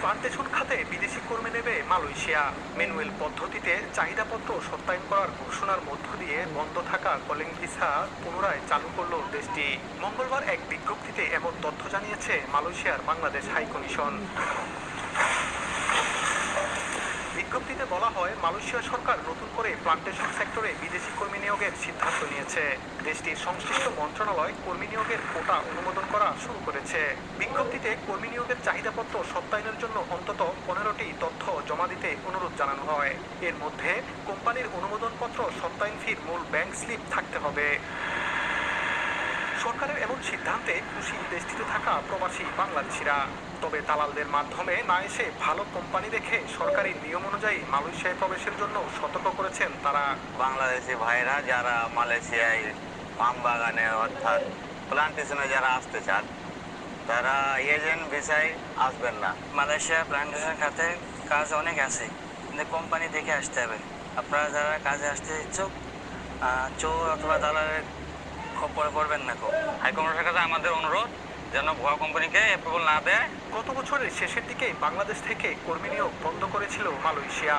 Plantation খাতে বিদেশি কর্মী নেবে মালয়েশিয়া। ম্যানুয়াল পদ্ধতিতে চাহিদাপত্র সত্যায়ন করার ঘোষণার মধ্য দিয়ে বন্ধ থাকা কলিং ভিসা পুনরায় চালু করল দেশটি। মঙ্গলবার এক বিজ্ঞপ্তিতে এমন তথ্য জানিয়েছে মালয়েশিয়ার বাংলাদেশ হাইকমিশন। বিজ্ঞপ্তিতে বলা হয়, মালয়েশিয়া সরকার নতুন করে প্লান্টেশন সেক্টরে বিদেশি কর্মী নিয়োগের সিদ্ধান্ত নিয়েছে। দেশটির সংশ্লিষ্ট মন্ত্রণালয় কর্মী নিয়োগের কোটা অনুমোদন করা শুরু করেছে। বিজ্ঞপ্তিতে কর্মী নিয়োগের চাহিদাপত্র সত্যায়নের জন্য অন্তত 15টি তথ্য জমা দিতে অনুরোধ জানানো হয়। এর মধ্যে কোম্পানির অনুমোদনপত্র, সত্যায়ন ফির মূল ব্যাংক স্লিপ থাকতে হবে। সরকারের এমন সিদ্ধান্তে খুশি দেশটিতে থাকা প্রবাসী বাংলাদেশিরা। তবে দালালদের মাধ্যমে না এসে ভালো কোম্পানি দেখে সরকারি নিয়ম অনুযায়ী মালয়েশিয়ায় প্রবেশের জন্য সতর্ক করেছেন তারা। বাংলাদেশি ভাইরা যারা মালয়েশিয়ায় পাম বাগানে অর্থাৎ প্লান্টেশনে যারা আসতে চান, তারা এজেন্ট ভিসায় আসবেন না। মালয়েশিয়া প্লান্টেশন খাতে কাজ অনেক আছে, কিন্তু কোম্পানি দেখে আসতে হবে। আপনারা যারা কাজে আসতে ইচ্ছুক, চোর অথবা দালালের খপ্পরে পড়বেন না। হাইকমিশনের কাছে আমাদের অনুরোধ যেন ভুয়া কোম্পানিকে অ্যাপ্রুভাল না দেয়। গত বছরের শেষের দিকে বাংলাদেশ থেকে কর্মী নিয়োগ বন্ধ করেছিল মালয়েশিয়া।